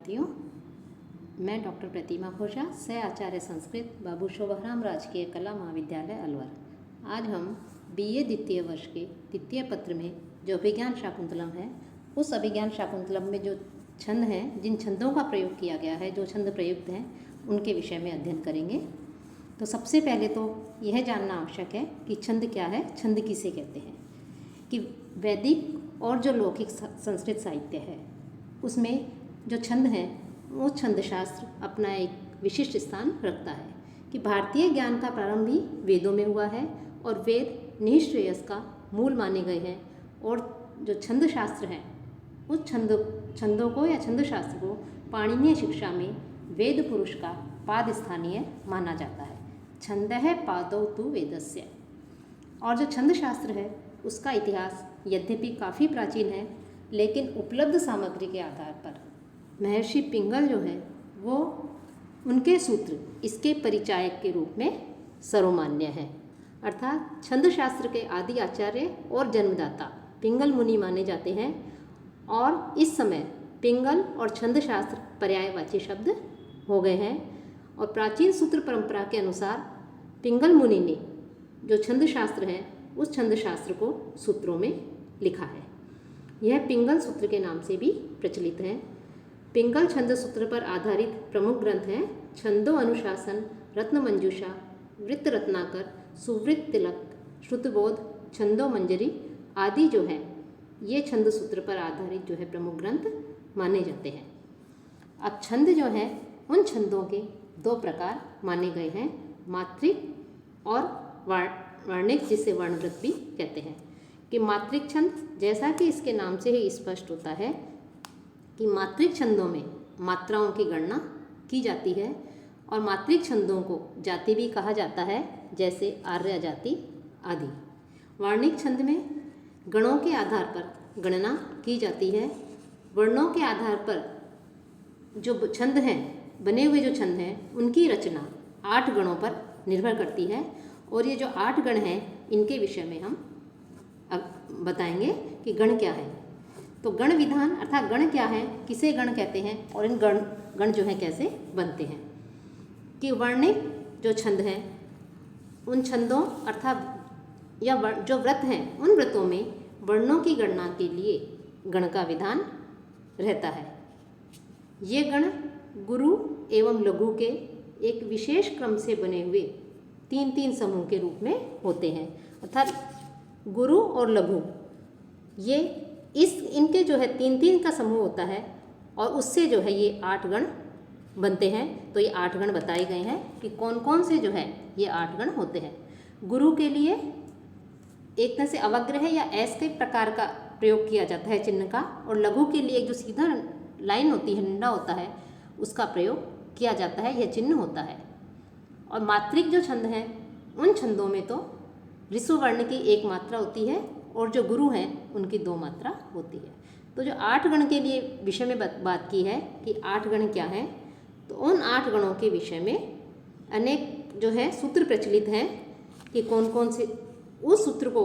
विद्यार्थियों, मैं डॉक्टर प्रतिमा खोजा, सह आचार्य संस्कृत बाबू शोभाराम राजकीय कला महाविद्यालय अलवर। आज हम बीए द्वितीय वर्ष के द्वितीय पत्र में जो अभिज्ञान शाकुंतलम है, उस अभिज्ञान शाकुंतलम में जो छंद हैं, जिन छंदों का प्रयोग किया गया है, जो छंद प्रयुक्त हैं, उनके विषय में अध्ययन करेंगे। तो सबसे पहले तो यह जानना आवश्यक है कि छंद क्या है, छंद किसे कहते हैं। कि वैदिक और जो लौकिक संस्कृत साहित्य है, उसमें जो छंद हैं, वो छंद शास्त्र अपना एक विशिष्ट स्थान रखता है। कि भारतीय ज्ञान का प्रारंभ भी वेदों में हुआ है और वेद निःश्रेयस का मूल माने गए हैं। और जो छंद शास्त्र हैं, उस छंदों को या छंद शास्त्र को पाणिनीय शिक्षा में वेद पुरुष का पाद स्थानीय माना जाता है। छंदः पादौ तु वेदस्य। और जो छंद शास्त्र है, उसका इतिहास यद्यपि काफ़ी प्राचीन है, लेकिन उपलब्ध सामग्री के आधार पर महर्षि पिंगल जो है, वो उनके सूत्र इसके परिचायक के रूप में सर्वमान्य हैं। अर्थात छंद शास्त्र के आदि आचार्य और जन्मदाता पिंगल मुनि माने जाते हैं। और इस समय पिंगल और छंद शास्त्र पर्यायवाची शब्द हो गए हैं। और प्राचीन सूत्र परंपरा के अनुसार पिंगल मुनि ने जो छंद शास्त्र है, उस छंद शास्त्र को सूत्रों में लिखा है। यह पिंगल सूत्र के नाम से भी प्रचलित है। पिंगल छंद सूत्र पर आधारित प्रमुख ग्रंथ हैं छंदो अनुशासन, रत्न मंजूषा, वृत्त रत्नाकर, सुवृत्त तिलक, श्रुतबोध, छंदो मंजरी आदि जो है, ये छंद सूत्र पर आधारित जो है प्रमुख ग्रंथ माने जाते हैं। अब छंद जो है, उन छंदों के दो प्रकार माने गए हैं, मात्रिक और वर्णिक, जिसे वर्णवृत्त भी कहते हैं। कि मात्रिक छंद, जैसा कि इसके नाम से ही स्पष्ट होता है कि मात्रिक छंदों में मात्राओं की गणना की जाती है। और मात्रिक छंदों को जाति भी कहा जाता है, जैसे आर्य जाति आदि। वर्णिक छंद में गणों के आधार पर गणना की जाती है। वर्णों के आधार पर जो छंद हैं, बने हुए जो छंद हैं, उनकी रचना 8 गणों पर निर्भर करती है। और ये जो 8 गण हैं, इनके विषय में हम अब बताएंगे कि गण क्या है। तो गण विधान अर्थात गण क्या है, किसे गण कहते हैं, और इन गण जो हैं कैसे बनते हैं। कि वर्णिक जो छंद हैं, उन छंदों अर्थात या जो व्रत हैं, उन व्रतों में वर्णों की गणना के लिए गण का विधान रहता है। ये गण गुरु एवं लघु के एक विशेष क्रम से बने हुए 3-3 समूह के रूप में होते हैं। अर्थात गुरु और लघु, ये इनके जो है 3-3 का समूह होता है, और उससे जो है ये 8 गण बनते हैं। तो ये 8 गण बताए गए हैं कि कौन कौन से जो है ये 8 गण होते हैं। गुरु के लिए एक तरह से अवग्रह या ऐस के प्रकार का प्रयोग किया जाता है चिन्ह का, और लघु के लिए एक जो सीधा लाइन होती है, डंडा होता है, उसका प्रयोग किया जाता है, यह चिन्ह होता है। और मात्रिक जो छंद हैं, उन छंदों में तो ऋषु वर्ण की 1 मात्रा होती है, और जो गुरु हैं उनकी 2 मात्रा होती है। तो जो 8 गण के लिए विषय में बात की है कि 8 गण क्या हैं, तो उन 8 गणों के विषय में अनेक जो है सूत्र प्रचलित हैं कि कौन कौन से, उस सूत्र को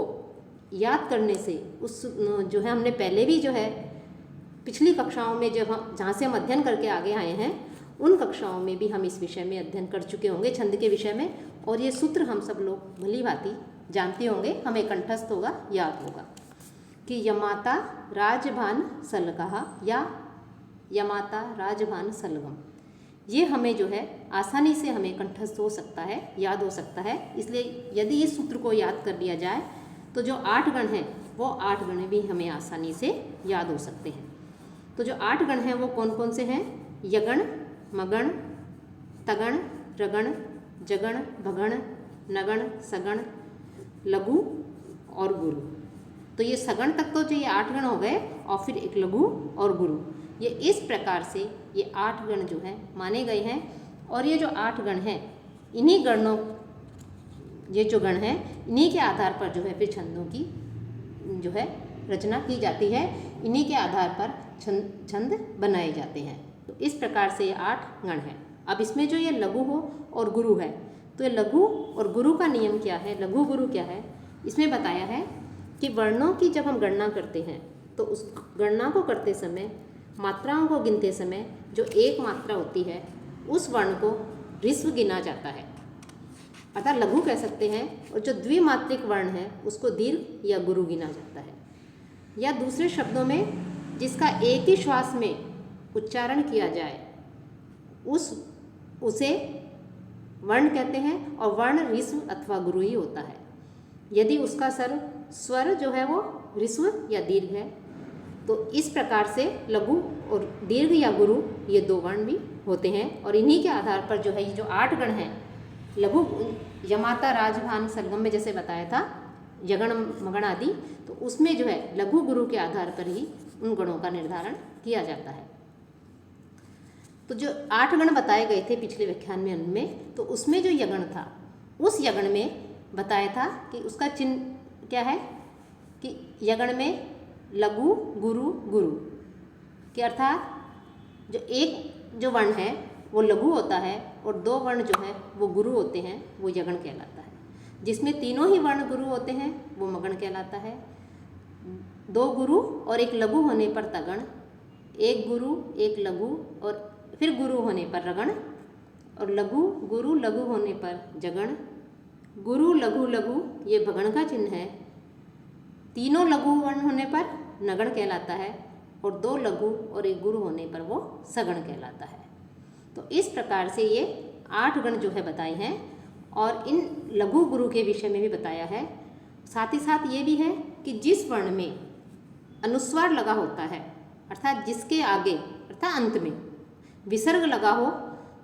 याद करने से उस जो है हमने पहले भी जो है पिछली कक्षाओं में जब हम जहाँ से हम अध्ययन करके आगे आए हैं, उन कक्षाओं में भी हम इस विषय में अध्ययन कर चुके होंगे, छंद के विषय में। और ये सूत्र हम सब लोग भली भांति जानते होंगे, हमें कंठस्थ होगा, याद होगा। कि यमाता राजभान सलगः या यमाता राजभान सलगम, ये हमें जो है आसानी से हमें कंठस्थ हो सकता है, याद हो सकता है। इसलिए यदि इस सूत्र को याद कर लिया जाए, तो जो 8 गण हैं, वो 8 गण भी हमें आसानी से याद हो सकते हैं। तो जो 8 गण हैं, वो कौन कौन से हैं? यगण, मगण, तगण, रगण, जगण, भगण, नगण, सगण, लघु और गुरु। तो ये सगण तक तो जो ये 8 गण हो गए, और फिर एक लघु और गुरु। ये इस प्रकार से ये 8 गण जो हैं माने गए हैं। और ये जो 8 गण हैं, इन्हीं गणों, ये जो गण हैं, इन्हीं के आधार पर जो है फिर छंदों की जो है रचना की जाती है। इन्हीं के आधार पर छंद बनाए जाते हैं। तो इस प्रकार से ये 8 गण हैं। अब इसमें जो ये लघु हो और गुरु है, तो ये लघु और गुरु का नियम क्या है, लघु गुरु क्या है, इसमें बताया है कि वर्णों की जब हम गणना करते हैं, तो उस गणना को करते समय, मात्राओं को गिनते समय जो एक मात्रा होती है उस वर्ण को ऋस्व गिना जाता है, अर्थात लघु कह सकते हैं, और जो द्विमात्रिक वर्ण है उसको दीर्घ या गुरु गिना जाता है। या दूसरे शब्दों में जिसका एक ही श्वास में उच्चारण किया जाए उसे वर्ण कहते हैं, और वर्ण ऋस्व अथवा गुरु ही होता है। यदि उसका स्वर जो है वो ऋस्व या दीर्घ है, तो इस प्रकार से लघु और दीर्घ या गुरु ये दो वर्ण भी होते हैं। और इन्हीं के आधार पर जो है ये जो 8 गण हैं, लघु यमाता राजभान सरगम में जैसे बताया था यगण मगण आदि, तो उसमें जो है लघु गुरु के आधार पर ही उन गणों का निर्धारण किया जाता है। तो जो 8 गण बताए गए थे पिछले व्याख्यान में उनमें, तो उसमें जो यगण था उस यगण में बताया था कि उसका चिन्ह क्या है कि यगण में लघु गुरु गुरु के अर्थात जो एक जो वर्ण है वो लघु होता है और 2 वर्ण जो है वो गुरु होते हैं, वो यगण कहलाता है। जिसमें तीनों ही वर्ण गुरु होते हैं वो मगण कहलाता है। 2 गुरु और 1 लघु होने पर तगण, 1 गुरु 1 लघु और फिर गुरु होने पर रगण, और लघु गुरु लघु होने पर जगण, गुरु लघु लघु ये भगण का चिन्ह है। तीनों लघु वर्ण होने पर नगण कहलाता है, और 2 लघु और 1 गुरु होने पर वो सगण कहलाता है। तो इस प्रकार से ये 8 गण जो है बताए हैं, और इन लघु गुरु के विषय में भी बताया है। साथ ही साथ ये भी है कि जिस वर्ण में अनुस्वार लगा होता है, अर्थात जिसके आगे अर्थात अंत में विसर्ग लगा हो,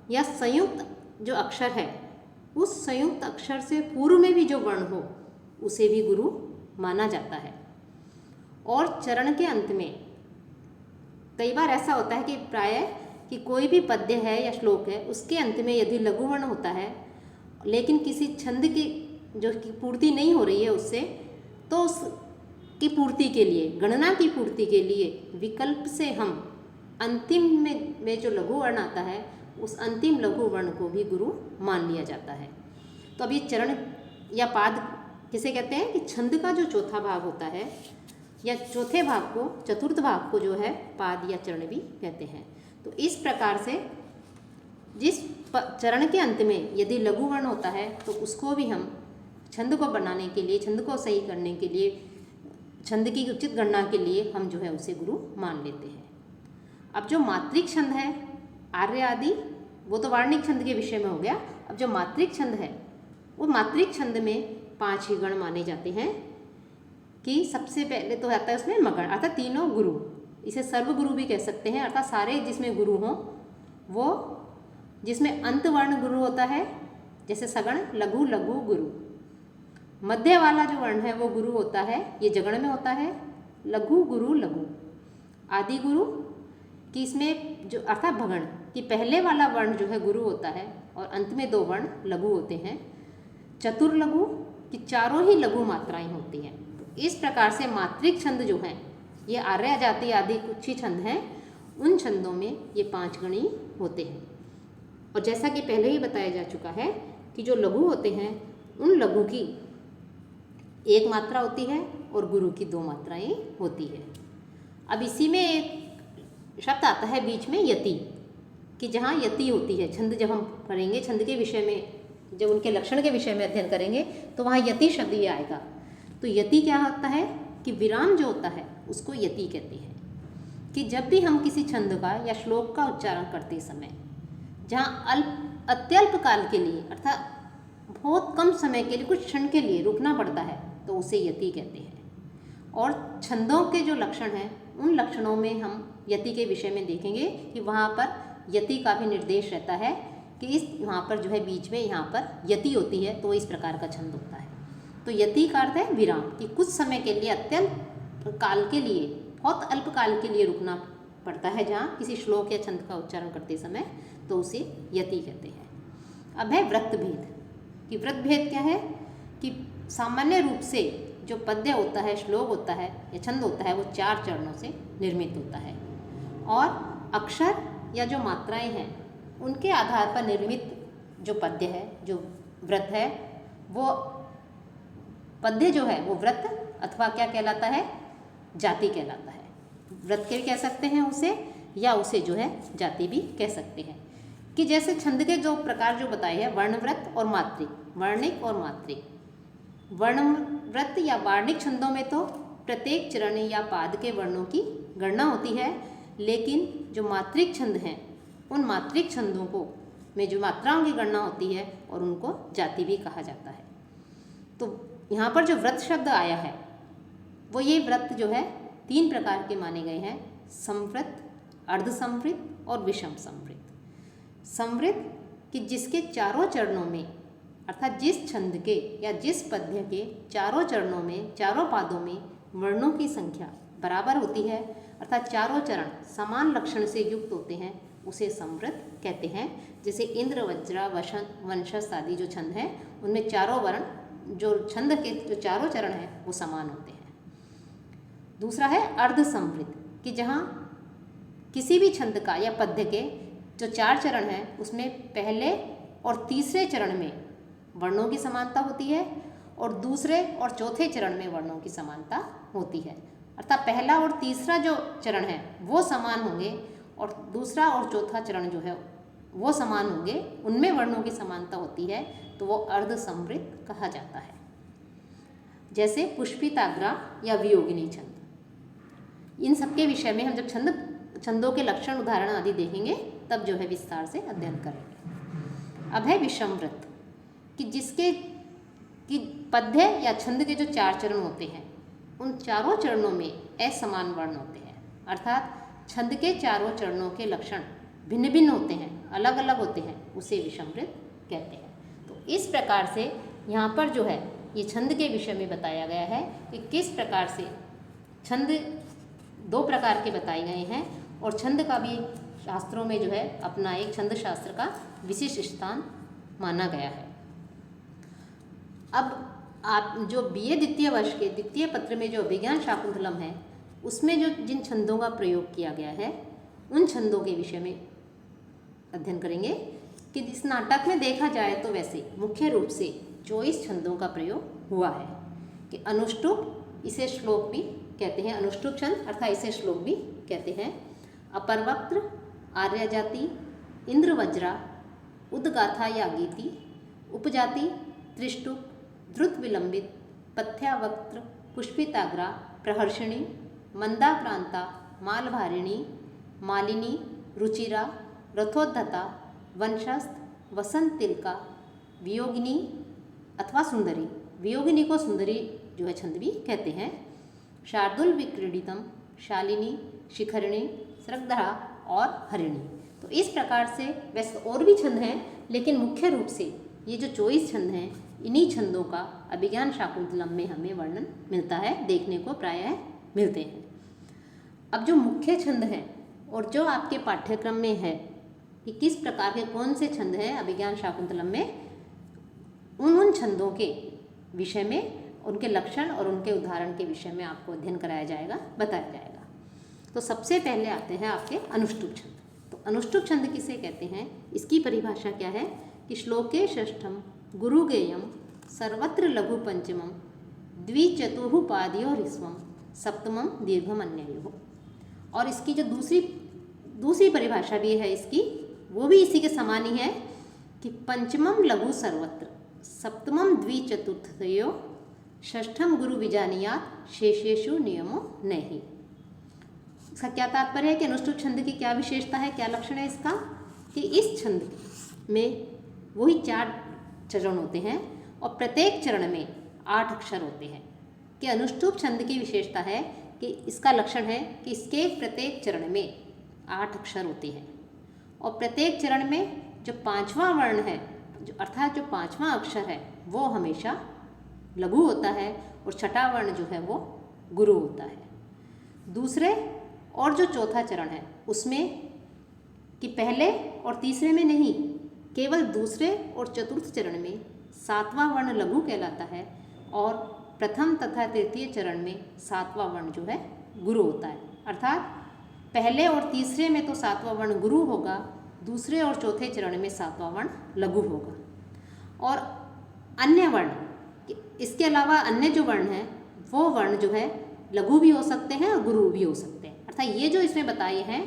या संयुक्त जो अक्षर है उस संयुक्त अक्षर से पूर्व में भी जो वर्ण हो उसे भी गुरु माना जाता है। और चरण के अंत में कई बार ऐसा होता है कि प्रायः कि कोई भी पद्य है या श्लोक है उसके अंत में यदि लघु वर्ण होता है, लेकिन किसी छंद की जो की पूर्ति नहीं हो रही है उससे, तो उसकी पूर्ति के लिए, गणना की पूर्ति के लिए विकल्प से हम अंतिम में जो लघु वर्ण आता है उस अंतिम लघु वर्ण को भी गुरु मान लिया जाता है। तो अब ये चरण या पाद किसे कहते हैं कि छंद का जो चौथा भाग होता है या चौथे भाग को, चतुर्थ भाग को जो है पाद या चरण भी कहते हैं। तो इस प्रकार से जिस चरण के अंत में यदि लघु वर्ण होता है तो उसको भी हम छंद को बनाने के लिए, छंद को सही करने के लिए, छंद की उचित गणना के लिए हम जो है उसे गुरु मान लेते हैं। अब जो मात्रिक छंद है आर्य आदि, वो तो वार्णिक छंद के विषय में हो गया। अब जो मात्रिक छंद है वो मात्रिक छंद में 5 ही गण माने जाते हैं। कि सबसे पहले तो आता है उसमें मगण, अर्थात तीनों गुरु, इसे सर्व गुरु भी कह सकते हैं, अर्थात सारे जिसमें गुरु हों, वो जिसमें अंत वर्ण गुरु होता है, जैसे सगण लघु लघु गुरु। मध्य वाला जो वर्ण है वो गुरु होता है, ये जगण में होता है, लघु गुरु लघु। आदि गुरु कि इसमें जो अर्थात भगण कि पहले वाला वर्ण जो है गुरु होता है और अंत में 2 वर्ण लघु होते हैं। चतुर्लघु कि चारों ही लघु मात्राएं होती हैं। तो इस प्रकार से मात्रिक छंद जो हैं ये आर्य जाति आदि कुछ ही छंद हैं, उन छंदों में ये 5 गण ही होते हैं। और जैसा कि पहले ही बताया जा चुका है कि जो लघु होते हैं उन लघु की 1 मात्रा होती है और गुरु की 2 मात्राएं होती है। अब इसी में एक शब्द आता है बीच में यति, कि जहाँ यति होती है, छंद जब हम पढ़ेंगे, छंद के विषय में जब उनके लक्षण के विषय में अध्ययन करेंगे तो वहाँ यति शब्द ये आएगा। तो यति क्या होता है कि विराम जो होता है उसको यति कहते हैं। कि जब भी हम किसी छंद का या श्लोक का उच्चारण करते समय जहाँ अत्यल्प काल के लिए अर्थात बहुत कम समय के लिए, कुछ क्षण के लिए रुकना पड़ता है तो उसे यति कहते हैं। और छंदों के जो लक्षण हैं उन लक्षणों में हम यति के विषय में देखेंगे कि वहाँ पर यति का भी निर्देश रहता है कि इस वहाँ पर जो है बीच में यहाँ पर यति होती है तो इस प्रकार का छंद होता है। तो यति का अर्थ है विराम, कि कुछ समय के लिए, अत्यंत काल के लिए, बहुत अल्प काल के लिए रुकना पड़ता है जहाँ किसी श्लोक या छंद का उच्चारण करते समय, तो उसे यति कहते हैं। अब है व्रत भेद, कि व्रत भेद क्या है कि सामान्य रूप से जो पद्य होता है, श्लोक होता है या छंद होता है वो 4 चरणों से निर्मित होता है, और अक्षर या जो मात्राएं हैं उनके आधार पर निर्मित जो पद्य है, जो व्रत है, वो पद्य जो है वो व्रत अथवा क्या कहलाता है, जाति कहलाता है। व्रत के भी कह सकते हैं उसे, या उसे जो है जाति भी कह सकते हैं। कि जैसे छंद के जो प्रकार जो बताए हैं, वर्णव्रत और मात्रिक, वर्णिक और मात्रिक। वर्णव्रत या वार्णिक छंदों में तो प्रत्येक चरण या पाद के वर्णों की गणना होती है, लेकिन जो मात्रिक छंद हैं उन मात्रिक छंदों को में जो मात्राओं की गणना होती है और उनको जाति भी कहा जाता है। तो यहाँ पर जो व्रत शब्द आया है वो ये व्रत जो है 3 प्रकार के माने गए हैं, संवृत, अर्धसंवृत और विषम संवृत। संवृत कि जिसके चारों चरणों में, अर्थात जिस छंद के या जिस पद्य के चारों चरणों में, चारों पादों में वर्णों की संख्या बराबर होती है, अर्थात चारों चरण समान लक्षण से युक्त होते हैं, उसे संवृत कहते हैं। जैसे इंद्र, वज्रा, वंशस्थ आदि जो छंद हैं उनमें चारों वर्ण, जो छंद के जो चारों चरण हैं वो समान होते हैं। दूसरा है अर्धसंवृत कि जहाँ किसी भी छंद का या पद्य के जो 4 चरण हैं उसमें पहले और तीसरे चरण में वर्णों की समानता होती है और दूसरे और चौथे चरण में वर्णों की समानता होती है। अर्थात पहला और तीसरा जो चरण है वो समान होंगे और दूसरा और चौथा चरण जो है वो समान होंगे, उनमें वर्णों की समानता होती है, तो वो अर्धसंवृत कहा जाता है। जैसे पुष्पिताग्रा या वियोगिनी छंद। इन सबके विषय में हम जब छंदों के लक्षण, उदाहरण आदि देखेंगे तब जो है विस्तार से अध्ययन करेंगे। अब है विषम व्रत कि जिसके कि पद्य या छंद के जो 4 चरण होते हैं उन चारों चरणों में असमान वर्ण होते हैं, अर्थात छंद के चारों चरणों के लक्षण भिन्न भिन्न होते हैं, अलग अलग होते हैं, उसे विषम व्रत कहते हैं। तो इस प्रकार से यहाँ पर जो है ये छंद के विषय में बताया गया है कि किस प्रकार से छंद 2 प्रकार के बताए गए हैं और छंद का भी शास्त्रों में जो है अपना एक छंद शास्त्र का विशिष्ट स्थान माना गया है। अब आप जो बीए द्वितीय वर्ष के द्वितीय पत्र में जो अभिज्ञान शाकुंतलम है उसमें जो जिन छंदों का प्रयोग किया गया है उन छंदों के विषय में अध्ययन करेंगे। कि इस नाटक में देखा जाए तो वैसे मुख्य रूप से 24 छंदों का प्रयोग हुआ है। कि अनुष्टुप, इसे श्लोक भी कहते हैं, अनुष्टुप छंद अर्थात इसे श्लोक भी कहते हैं। अपर्वक्त्र, आर्य जाति, इंद्रवज्रा, उद्गाथा या गीति, उपजाति, त्रिष्टुप, द्रुत विलंबित, पथ्यावक्त्र, पुष्पिताग्रा, प्रहर्षिणी, मंदाक्रांता, मालभारिणी, मालिनी, रुचिरा, रथोद्धता, वंशस्थ, वसंत तिलका, वियोगिनी अथवा सुंदरी। वियोगिनी को सुंदरी जो है छंद भी कहते हैं। शार्दुल विक्रीडितम, शालिनी, शिखरिणी, श्रद्धरा और हरिणी। तो इस प्रकार से वैसे और भी छंद हैं, लेकिन मुख्य रूप से ये जो 24 छंद हैं इन्हीं छंदों का अभिज्ञान शाकुंतलम में हमें वर्णन मिलता है, देखने को प्रायः मिलते हैं। अब जो मुख्य छंद हैं और जो आपके पाठ्यक्रम में है कि किस प्रकार के कौन से छंद हैं अभिज्ञान शाकुंतलम में, उन छंदों के विषय में, उनके लक्षण और उनके उदाहरण के विषय में आपको अध्ययन कराया जाएगा, बताया जाएगा। तो सबसे पहले आते हैं आपके अनुष्टुप छंद। तो अनुष्टुप छंद किसे कहते हैं, इसकी परिभाषा क्या है कि श्लोके षष्ठम गुरुगेयम सर्वत्र लघु पंचमम द्विचतुः पादयोरिस्वम सप्तमम दीर्घम अन्ययोः। और इसकी जो दूसरी परिभाषा भी है इसकी, वो भी इसी के समान ही है कि पंचमम लघु सर्वत्र, सप्तमम द्विचतुर्थयो, षष्ठम गुरु विजानीयात शेषेषु नियमो नहीं। इसका क्या तात्पर्य है कि अनुष्टुप छंद की क्या विशेषता है, क्या लक्षण है इसका, कि इस छंद में वही 4 चरण होते हैं और प्रत्येक चरण में 8 अक्षर होते हैं। कि अनुष्टुप छंद की विशेषता है कि इसका लक्षण है कि इसके प्रत्येक चरण में 8 अक्षर होते हैं और प्रत्येक चरण में जो 5वां वर्ण है, जो अर्थात जो 5वां अक्षर है वो हमेशा लघु होता है और छठा वर्ण जो है वो गुरु होता है। दूसरे और जो चौथा चरण है उसमें कि पहले और तीसरे में नहीं, केवल दूसरे और चतुर्थ चरण में 7वां वर्ण लघु कहलाता है और प्रथम तथा तृतीय चरण में 7वां वर्ण जो है गुरु होता है। अर्थात पहले और तीसरे में तो 7वां वर्ण गुरु होगा, दूसरे और चौथे चरण में 7वां वर्ण लघु होगा। और अन्य वर्ण, इसके अलावा अन्य जो वर्ण हैं वो वर्ण जो है लघु भी हो सकते हैं और गुरु भी हो सकते हैं। अर्थात ये जो इसमें बताए हैं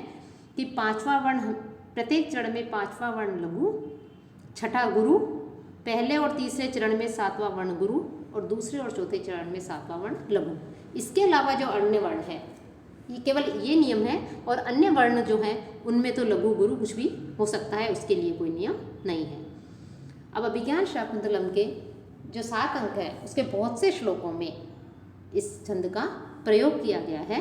कि पांचवा वर्ण, प्रत्येक चरण में पांचवा वर्ण लघु, छठा गुरु, पहले और तीसरे चरण में सातवां वर्ण गुरु और दूसरे और चौथे चरण में सातवां वर्ण लघु। इसके अलावा जो अन्य वर्ण है, ये केवल ये नियम है, और अन्य वर्ण जो हैं उनमें तो लघु गुरु कुछ भी हो सकता है, उसके लिए कोई नियम नहीं है। अब अभिज्ञान शाकुंतलम के जो 7 अंक है उसके बहुत से श्लोकों में इस छंद का प्रयोग किया गया है।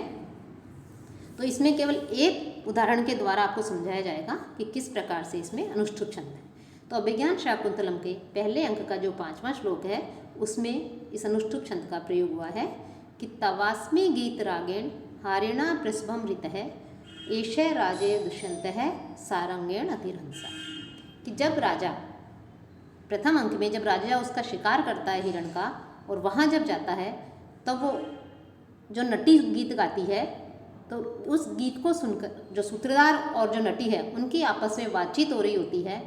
तो इसमें केवल एक उदाहरण के द्वारा आपको समझाया जाएगा कि किस प्रकार से इसमें अनुष्ठुप छंद है। तो अभिज्ञान शाकुंतलम के पहले अंक का जो 5वां श्लोक है उसमें इस अनुष्ठुप छंद का प्रयोग हुआ है कि तवास्मि गीत रागेण हारिणा प्रसभम ऋतः एषे राजे दुष्यंतः सारंगेण अतिरहंसा। कि जब राजा, प्रथम अंक में जब राजा उसका शिकार करता है हिरण का, और वहाँ जब जाता है तब वो जो नटी गीत गाती है, तो उस गीत को सुनकर जो सूत्रधार और जो नटी है उनकी आपस में बातचीत हो रही होती है,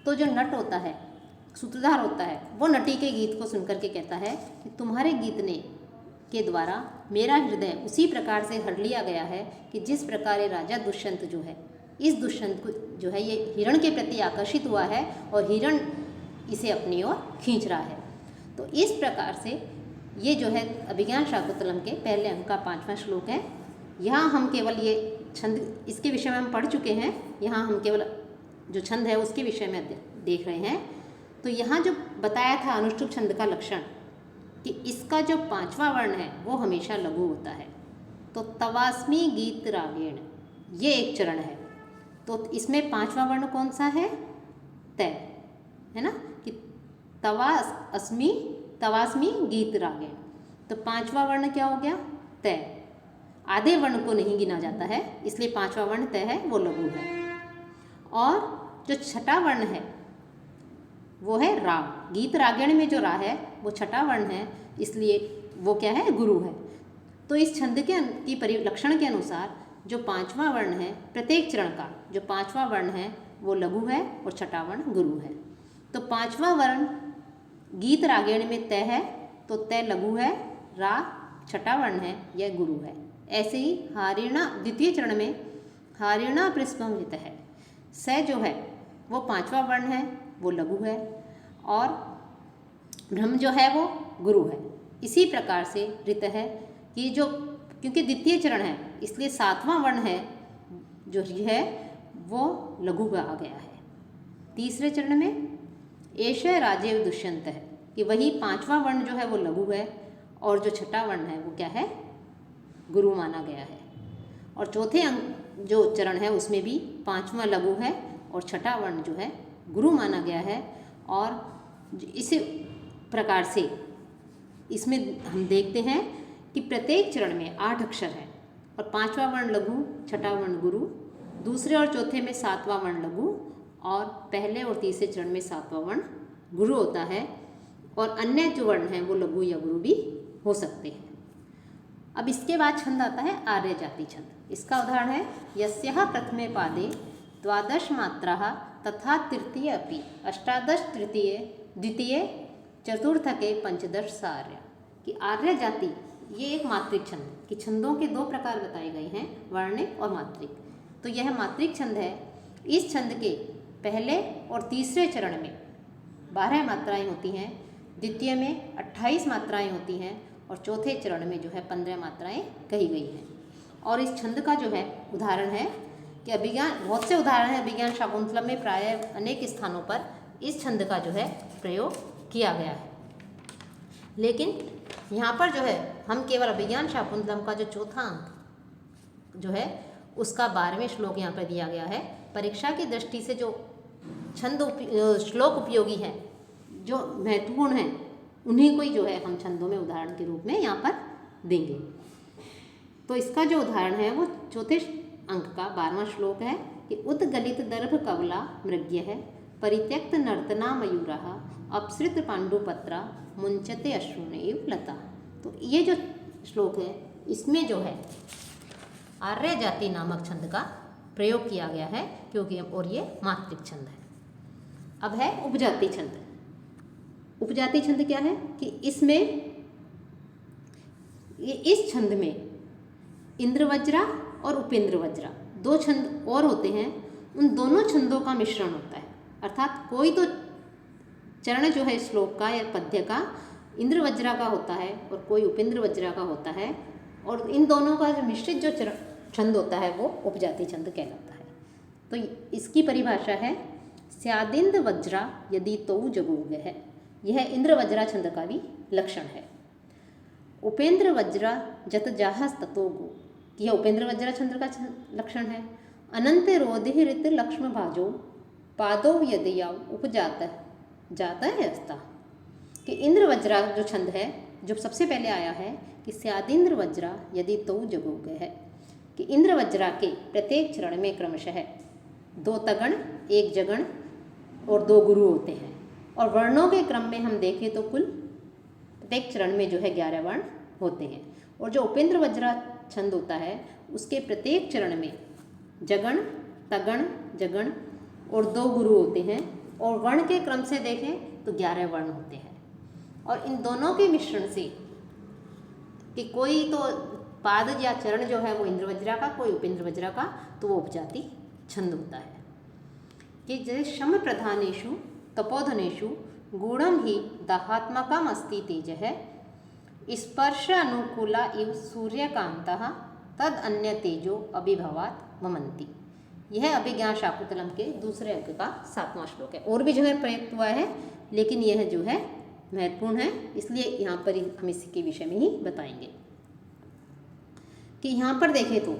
तो जो नट होता है, सूत्रधार होता है, वो नटी के गीत को सुनकर के कहता है कि तुम्हारे गीत ने के द्वारा मेरा हृदय उसी प्रकार से हर लिया गया है कि जिस प्रकार ये राजा दुष्यंत जो है, इस दुष्यंत को जो है ये हिरण के प्रति आकर्षित हुआ है और हिरण इसे अपनी ओर खींच रहा है। तो इस प्रकार से ये जो है अभिज्ञान शाकुंतलम के पहले अंक का 5वां श्लोक है। यहाँ हम केवल ये छंद, इसके विषय में हम पढ़ चुके हैं, यहाँ हम केवल जो छंद है उसके विषय में देख रहे हैं। तो यहाँ जो बताया था अनुष्ठुप छंद का लक्षण कि इसका जो 5वां वर्ण है वो हमेशा लघु होता है। तो तवास्मि गीत रागेण, ये एक चरण है, तो इसमें 5वां वर्ण कौन सा है? तय, है ना, कि तवास्मि गीत रागेण। तो 5वां वर्ण क्या हो गया? तय। आधे वर्ण को नहीं गिना जाता है, इसलिए 5वां वर्ण तय है, वो लघु है। और जो छठा वर्ण है वो है रा। गीत रागेण में जो रा है वो छठा वर्ण है, इसलिए वो क्या है? गुरु है। तो इस छंद की परिलक्षण के अनुसार जो 5वां वर्ण है, प्रत्येक चरण का जो 5वां वर्ण है वो लघु है और छठा वर्ण गुरु है। तो 5वां वर्ण गीत रागेण में तय है, तो तय लघु है, रा छठा वर्ण है, यह गुरु है। ऐसे ही हारिणा, द्वितीय चरण में हारिणा पृष्ठम ऋत है, स जो है वो 5वां वर्ण है, वो लघु है, और ब्रह्म जो है वो गुरु है। इसी प्रकार से ऋत है कि जो, क्योंकि द्वितीय चरण है इसलिए 7वां वर्ण है जो है वो लघु का आ गया है। तीसरे चरण में एष राजेव दुष्यंत है कि वही 5वां वर्ण जो है वो लघु है, और जो छठा वर्ण है वो क्या है? गुरु माना गया है। और चौथे अंक जो चरण है उसमें भी 5वां लघु है और छठा वर्ण जो है गुरु माना गया है। और इसी प्रकार से इसमें हम देखते हैं कि प्रत्येक चरण में 8 अक्षर है, और 5वां वर्ण लघु, छठा वर्ण गुरु, दूसरे और चौथे में 7वां वर्ण लघु, और पहले और तीसरे चरण में 7वां वर्ण गुरु होता है, और अन्य जो वर्ण हैं वो लघु या गुरु भी हो सकते हैं। अब इसके बाद छंद आता है आर्य जाति छंद। इसका उदाहरण है यस्याः प्रथमे पादे 12 मात्राः तथा तृतीय अपि 18 तृतीय द्वितीय चतुर्थके 15 सार्य। कि आर्य जाति ये एक मात्रिक छंद, कि छंदों के 2 प्रकार बताए गए हैं, वर्णिक और मात्रिक। तो यह मात्रिक छंद है। इस छंद के पहले और तीसरे चरण में 12 मात्राएं होती हैं, द्वितीय में 28 मात्राएं होती हैं, और चौथे चरण में जो है 15 मात्राएं कही गई हैं। और इस छंद का जो है उदाहरण है कि अभिज्ञान, बहुत से उदाहरण हैं अभिज्ञान शाकुंतलम में, प्रायः अनेक स्थानों पर इस छंद का जो है प्रयोग किया गया है। लेकिन यहाँ पर जो है हम केवल अभिज्ञान शाकुंतलम का जो चौथा अंक जो है उसका 12वें श्लोक यहाँ पर दिया गया है। परीक्षा की दृष्टि से जो छंद श्लोक उपयोगी हैं, जो महत्वपूर्ण हैं, उन्हीं को ही जो है हम छंदों में उदाहरण के रूप में यहाँ पर देंगे। तो इसका जो उदाहरण है वो चौथे अंक का 12वां श्लोक है कि उद्गलित दर्भ कवला मृग्य है, परित्यक्त नर्तना मयूरः, अपसृत पांडुपत्रा मुंचते अश्रुणेव लता। तो ये जो श्लोक है इसमें जो है आर्य जाति नामक छंद का प्रयोग किया गया है, क्योंकि और ये मात्रिक छंद है। अब है उपजाति छंद। उपजाति छंद क्या है कि इसमें इस छंद में इंद्रवज्रा और उपेंद्र वज्रा दो छंद और होते हैं, उन दोनों छंदों का मिश्रण होता है। अर्थात कोई तो चरण जो है श्लोक का या पद्य का इंद्र वज्रा का होता है और कोई उपेंद्र वज्रा का होता है, और इन दोनों का जो मिश्रित जो छंद होता है वो उपजाति छंद कहलाता है। तो इसकी परिभाषा है स्यादिंद्र वज्रा यदि तौ जगोगे है। यह इंद्र वज्रा छंद का भी लक्षण है। उपेंद्र वज्रा जत जाहस ततो गो, यह उपेंद्र वज्रा छंद का लक्षण है। अनंत रोधि ऋत लक्ष्म भाजो पादो यदि उपजात जाता है अस्ता, कि इंद्र वज्रा जो छंद है जो सबसे पहले आया है कि स्यादिंद्र वज्रा यदि तौ जगोगे है, कि इंद्र वज्रा के प्रत्येक चरण में क्रमशः 2 तगण 1 जगण और 2 गुरु होते हैं, और वर्णों के क्रम में हम देखें तो कुल प्रत्येक चरण में जो है 11 वर्ण होते हैं। और जो उपेंद्र वज्रा छंद होता है उसके प्रत्येक चरण में जगण तगण जगण और 2 गुरु होते हैं, और वर्ण के क्रम से देखें तो 11 वर्ण होते हैं। और इन दोनों के मिश्रण से कि कोई तो पाद या चरण जो है वो इंद्र वज्रा का, कोई उपेंद्र वज्रा का, तो वो उपजाति छंद होता है। कि जैसे शम प्रधानेषु तपोधनेषु गूढ़म ही दाहात्मकम अस्ति तेज है, स्पर्श अनुकूला इव सूर्यकांतः तद अन्य तेजो अभिभवात वमंती। यह अभिज्ञान शाकुंतलम के दूसरे अंक का 7वां श्लोक है। और भी जगह प्रयुक्त हुआ है, लेकिन यह जो है महत्वपूर्ण है, इसलिए यहाँ पर हम इसके विषय में ही बताएंगे। कि यहाँ पर देखें तो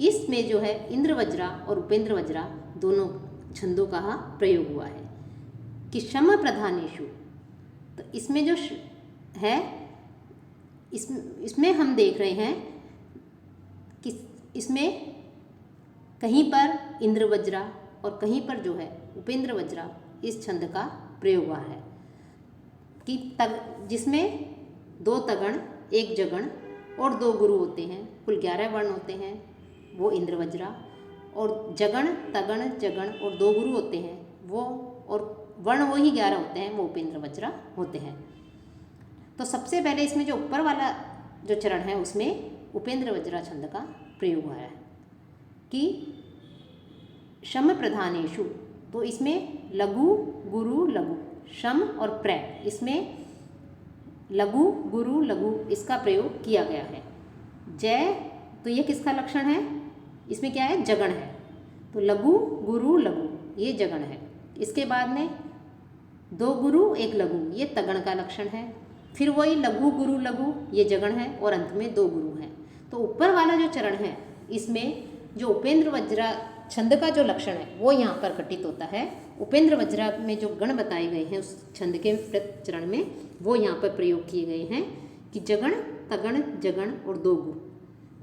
इसमें जो है इंद्र वज्रा और उपेंद्र वज्रा दोनों छंदों का प्रयोग हुआ है। कि शम प्रधानेषु, तो इसमें जो है इसमें हम देख रहे हैं कि इसमें कहीं पर इंद्र वज्रा और कहीं पर जो है उपेंद्र वज्रा इस छंद का प्रयोग हुआ है। कि जिसमें 2 तगण 1 जगण और 2 गुरु होते हैं, कुल 11 वर्ण होते हैं वो इंद्र वज्रा, और जगण तगण जगण और 2 गुरु होते हैं वो, और वर्ण वही 11 होते हैं वो उपेंद्र वज्रा होते हैं। तो सबसे पहले इसमें जो ऊपर वाला जो चरण है उसमें उपेंद्र वज्रा छंद का प्रयोग हुआ है। कि शम प्रधानेषु, तो इसमें लघु गुरु लघु शम और प्र, इसमें लघु गुरु लघु इसका प्रयोग किया गया है। जय, तो ये किसका लक्षण है? इसमें क्या है? जगण है। तो लघु गुरु लघु ये जगण है। इसके बाद में 2 गुरु 1 लघु ये तगण का लक्षण है। फिर वही लघु गुरु लघु ये जगण है, और अंत में 2 गुरु हैं। तो ऊपर वाला जो चरण है इसमें जो उपेंद्र वज्रा छंद का जो लक्षण है वो यहाँ पर घटित होता है। उपेंद्र वज्रा में जो गण बताए गए हैं उस छंद के चरण में वो यहाँ पर प्रयोग किए गए हैं कि जगण तगण जगण और 2 गुरु।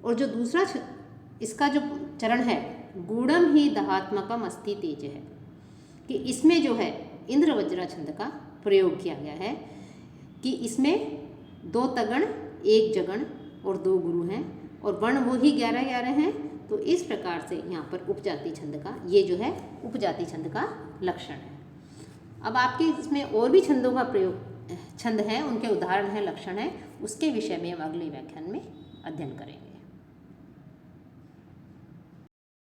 और जो दूसरा इसका जो चरण है गूढ़म ही दहात्मकम अस्ति तेज है, कि इसमें जो है इंद्र वज्रा छंद का प्रयोग किया गया है। कि इसमें 2 तगण 1 जगण और 2 गुरु हैं, और वर्ण वो ही 11 हैं। तो इस प्रकार से यहाँ पर उपजाति छंद का ये जो है उपजाति छंद का लक्षण है। अब आपके इसमें और भी छंदों का प्रयोग छंद है, उनके उदाहरण है, लक्षण है, उसके विषय में हम अगले व्याख्यान में अध्ययन करेंगे।